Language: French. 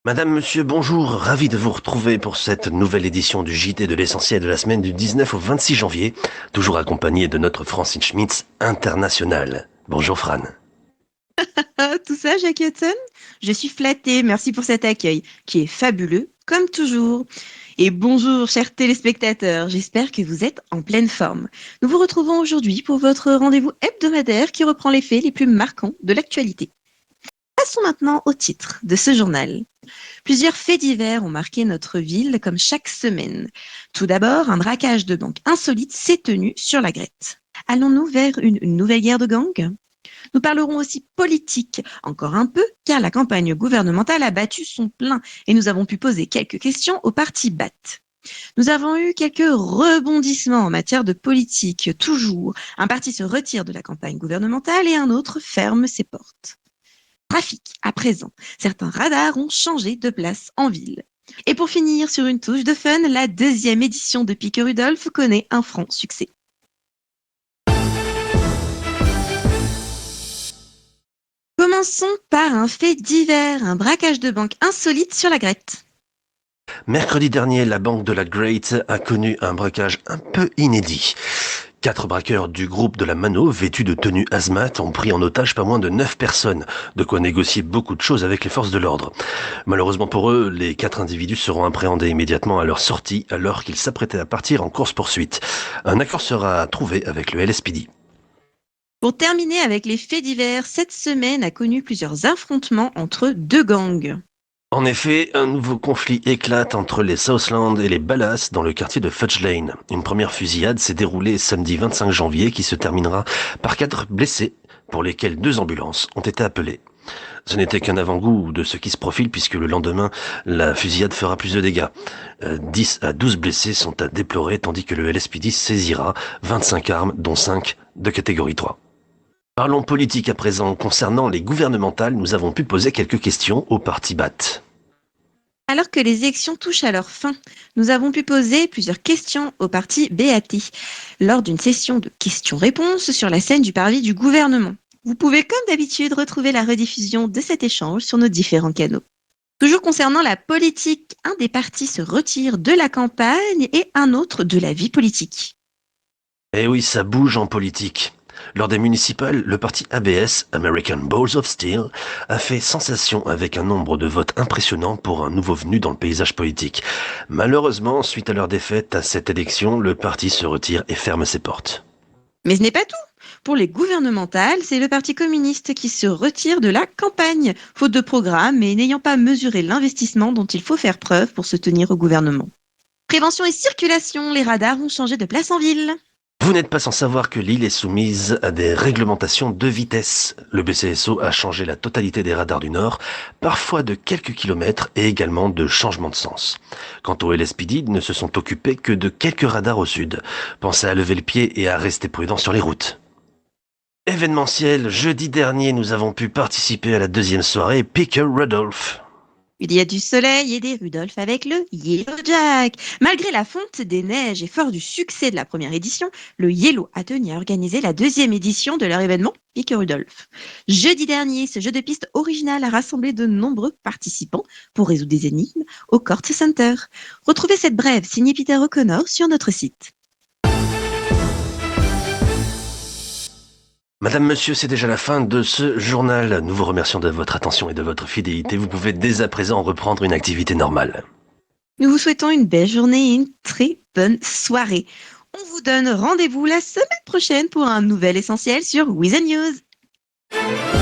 Madame, monsieur, bonjour, ravi de vous retrouver pour cette nouvelle édition du JT de l'essentiel de la semaine du 19 au 26 janvier, toujours accompagné de notre Francine Schmitz international. Bonjour Fran. Ah, tout ça, Jackie Hudson? Je suis flattée, merci pour cet accueil, qui est fabuleux, comme toujours. Et bonjour, chers téléspectateurs, j'espère que vous êtes en pleine forme. Nous vous retrouvons aujourd'hui pour votre rendez-vous hebdomadaire qui reprend les faits les plus marquants de l'actualité. Passons maintenant au titre de ce journal. Plusieurs faits divers ont marqué notre ville comme chaque semaine. Tout d'abord, un braquage de banque insolite s'est tenu sur la Grette. Allons-nous vers une nouvelle guerre de gangs? Nous parlerons aussi politique, encore un peu, car la campagne gouvernementale a battu son plein et nous avons pu poser quelques questions au parti BAT. Nous avons eu quelques rebondissements en matière de politique, toujours. Un parti se retire de la campagne gouvernementale et un autre ferme ses portes. Trafic, à présent. Certains radars ont changé de place en ville. Et pour finir sur une touche de fun, la deuxième édition de Pique Rudolph connaît un franc succès. Commençons par un fait divers, un braquage de banque insolite sur la Grette. Mercredi dernier, la banque de la Great a connu un braquage un peu inédit. 4 braqueurs du groupe de la Mano, vêtus de tenues hazmat, ont pris en otage pas moins de 9 personnes, de quoi négocier beaucoup de choses avec les forces de l'ordre. Malheureusement pour eux, les 4 individus seront appréhendés immédiatement à leur sortie, alors qu'ils s'apprêtaient à partir en course-poursuite. Un accord sera trouvé avec le LSPD. Pour terminer avec les faits divers, cette semaine a connu plusieurs affrontements entre deux gangs. En effet, un nouveau conflit éclate entre les Southland et les Ballas dans le quartier de Fudge Lane. Une première fusillade s'est déroulée samedi 25 janvier qui se terminera par 4 blessés pour lesquels 2 ambulances ont été appelées. Ce n'était qu'un avant-goût de ce qui se profile puisque le lendemain, la fusillade fera plus de dégâts. 10 à 12 blessés sont à déplorer tandis que le LSPD saisira 25 armes dont 5 de catégorie 3. Parlons politique à présent. Concernant les gouvernementales, nous avons pu poser quelques questions au parti BAT. Alors que les élections touchent à leur fin, nous avons pu poser plusieurs questions au parti BAT lors d'une session de questions-réponses sur la scène du parvis du gouvernement. Vous pouvez comme d'habitude retrouver la rediffusion de cet échange sur nos différents canaux. Toujours concernant la politique, un des partis se retire de la campagne et un autre de la vie politique. Eh oui, ça bouge en politique. Lors des municipales, le parti ABS, American Balls of Steel, a fait sensation avec un nombre de votes impressionnant pour un nouveau venu dans le paysage politique. Malheureusement, suite à leur défaite à cette élection, le parti se retire et ferme ses portes. Mais ce n'est pas tout. Pour les gouvernementales, c'est le Parti communiste qui se retire de la campagne, faute de programme et n'ayant pas mesuré l'investissement dont il faut faire preuve pour se tenir au gouvernement. Prévention et circulation, les radars ont changé de place en ville. Vous n'êtes pas sans savoir que l'île est soumise à des réglementations de vitesse. Le BCSO a changé la totalité des radars du Nord, parfois de quelques kilomètres et également de changement de sens. Quant au LSPD, ils ne se sont occupés que de quelques radars au sud. Pensez à lever le pied et à rester prudent sur les routes. Événementiel, jeudi dernier, nous avons pu participer à la deuxième soirée Pique Rudolph. Il y a du soleil et des Rudolph avec le Yellow Jack. Malgré la fonte des neiges et fort du succès de la première édition, le Yellow a tenu à organiser la deuxième édition de leur événement Pique Rudolph. Jeudi dernier, ce jeu de piste original a rassemblé de nombreux participants pour résoudre des énigmes au Court Center. Retrouvez cette brève signée Peter O'Connor sur notre site. Madame, monsieur, c'est déjà la fin de ce journal. Nous vous remercions de votre attention et de votre fidélité. Vous pouvez dès à présent reprendre une activité normale. Nous vous souhaitons une belle journée et une très bonne soirée. On vous donne rendez-vous la semaine prochaine pour un nouvel essentiel sur With the News.